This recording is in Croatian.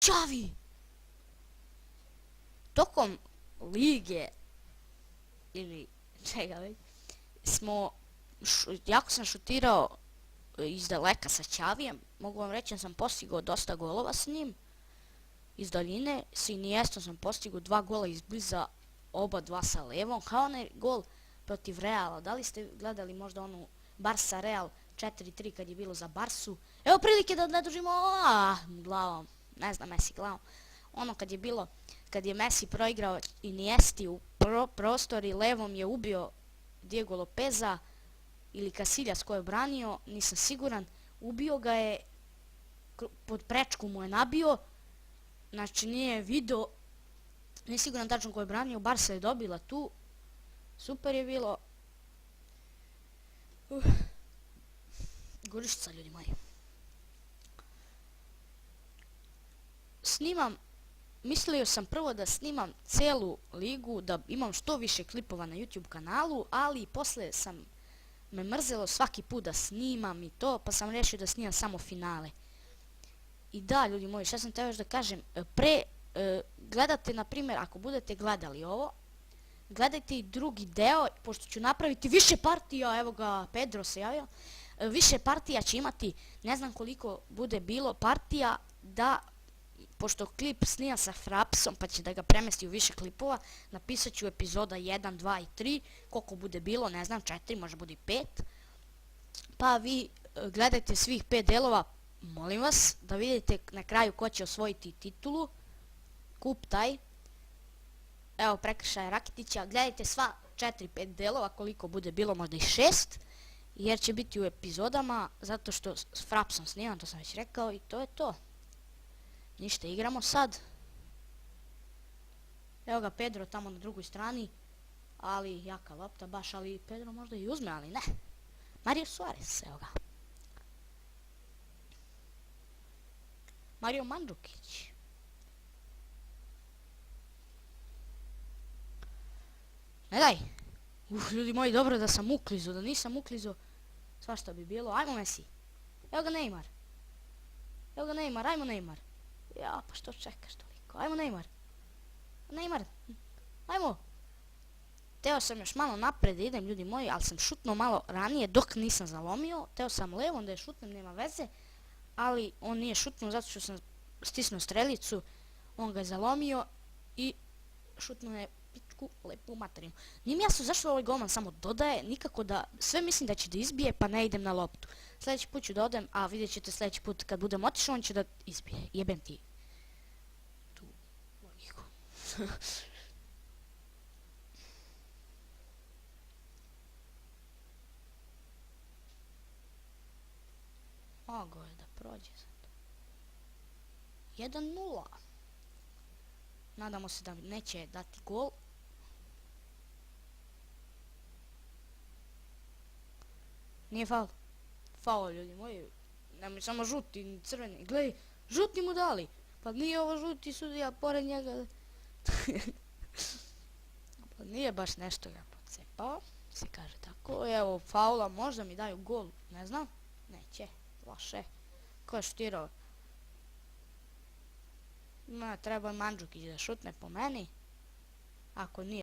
Čavi! Tokom lige, ili čega već, jako sam šutirao iz daleka sa Čavijem. Mogu vam reći da sam postigao dosta golova s njim. Iz daljine, s Iniestom sam postigao 2 gola izbliza, oba 2 sa levom, kao onaj gol protiv Reala. Da li ste gledali možda onu Barsa Real 4-3 kad je bilo za Barsu? Evo prilike da ne dužimo glavom, ne znam, Messi glavom. Ono kad je Messi proigrao Iniesti u prostor i levom je ubio Diego Lopeza ili Casillas koji je branio, nisam siguran, ubio ga je, pod prečku mu je nabio, znači nije video, nije siguran tačno ko je branio, Barsa je dobila tu, super je bilo. Gorištica, ljudi moji. Mislio sam prvo da snimam celu ligu, da imam što više klipova na YouTube kanalu, ali posle me mrzelo svaki put da snimam i to, pa sam rešio da snimam samo finale. I da, ljudi moji, šta sam teo još da kažem, gledate, na primjer, ako budete gledali ovo, gledajte i drugi deo, pošto ću napraviti više partija, evo ga, Pedro se javio, više partija će imati, ne znam koliko bude bilo partija, da, pošto klip snija sa Frapsom, pa će da ga premesti u više klipova, napisat ću epizoda 1, 2 i 3, koliko bude bilo, ne znam, 4, može bude i 5, pa vi gledajte svih 5 delova, molim vas, da vidite na kraju ko će osvojiti titulu, kup taj, evo prekršaj Rakitića, gledajte sva 4-5 delova, koliko bude bilo, možda i 6, jer će biti u epizodama, zato što s Frapsom snimam, to sam već rekao i to je to. Ništa, igramo sad. Evo ga Pedro tamo na drugoj strani, ali jaka lopta baš, ali Pedro možda i uzme, ali ne. Mario Suarez, evo ga. Mario Mandžukić. Ne daj. Ljudi moji, dobro da sam uklizo, da nisam uklizo, svašta bi bilo. Ajmo Messi. Evo ga Neymar. Evo ga Neymar, ajmo Neymar. Ja, pa što čekaš toliko? Ajmo Neymar. Neymar, ajmo. Teo sam još malo napred da idem, ljudi moji, ali sam šutnuo malo ranije dok nisam zalomio. Teo sam levom da je šutnem, nema veze. Ali on nije šutnuo zato što sam stisnuo strelicu. On ga je zalomio i šutnuo je pičku lepu materinu. Nije mi jasno zašto ovaj golman samo dodaje, nikako da, sve mislim da će da izbije pa ne idem na loptu. Sljedeći put ću da odem, a vidjet ćete sljedeći put kad budem otišao, on će da izbije. Jebem ti. Tu logiku. Mogo je da prođe sad. 1-0. Nadamo se da neće dati gol. Nije faul. Faul, ljudi moji. Nemoj samo žuti, ni crveni. Gledaj, žuti mu dali. Pa nije ovo žuti sudija pored njega. Pa nije baš nešto ga pocepao. Se kaže tako. Evo, faula, možda mi daju gol. Ne znam. Neće. Loše. Ko je šutirao? Treba Mandžukić da šutne po meni. Ako nije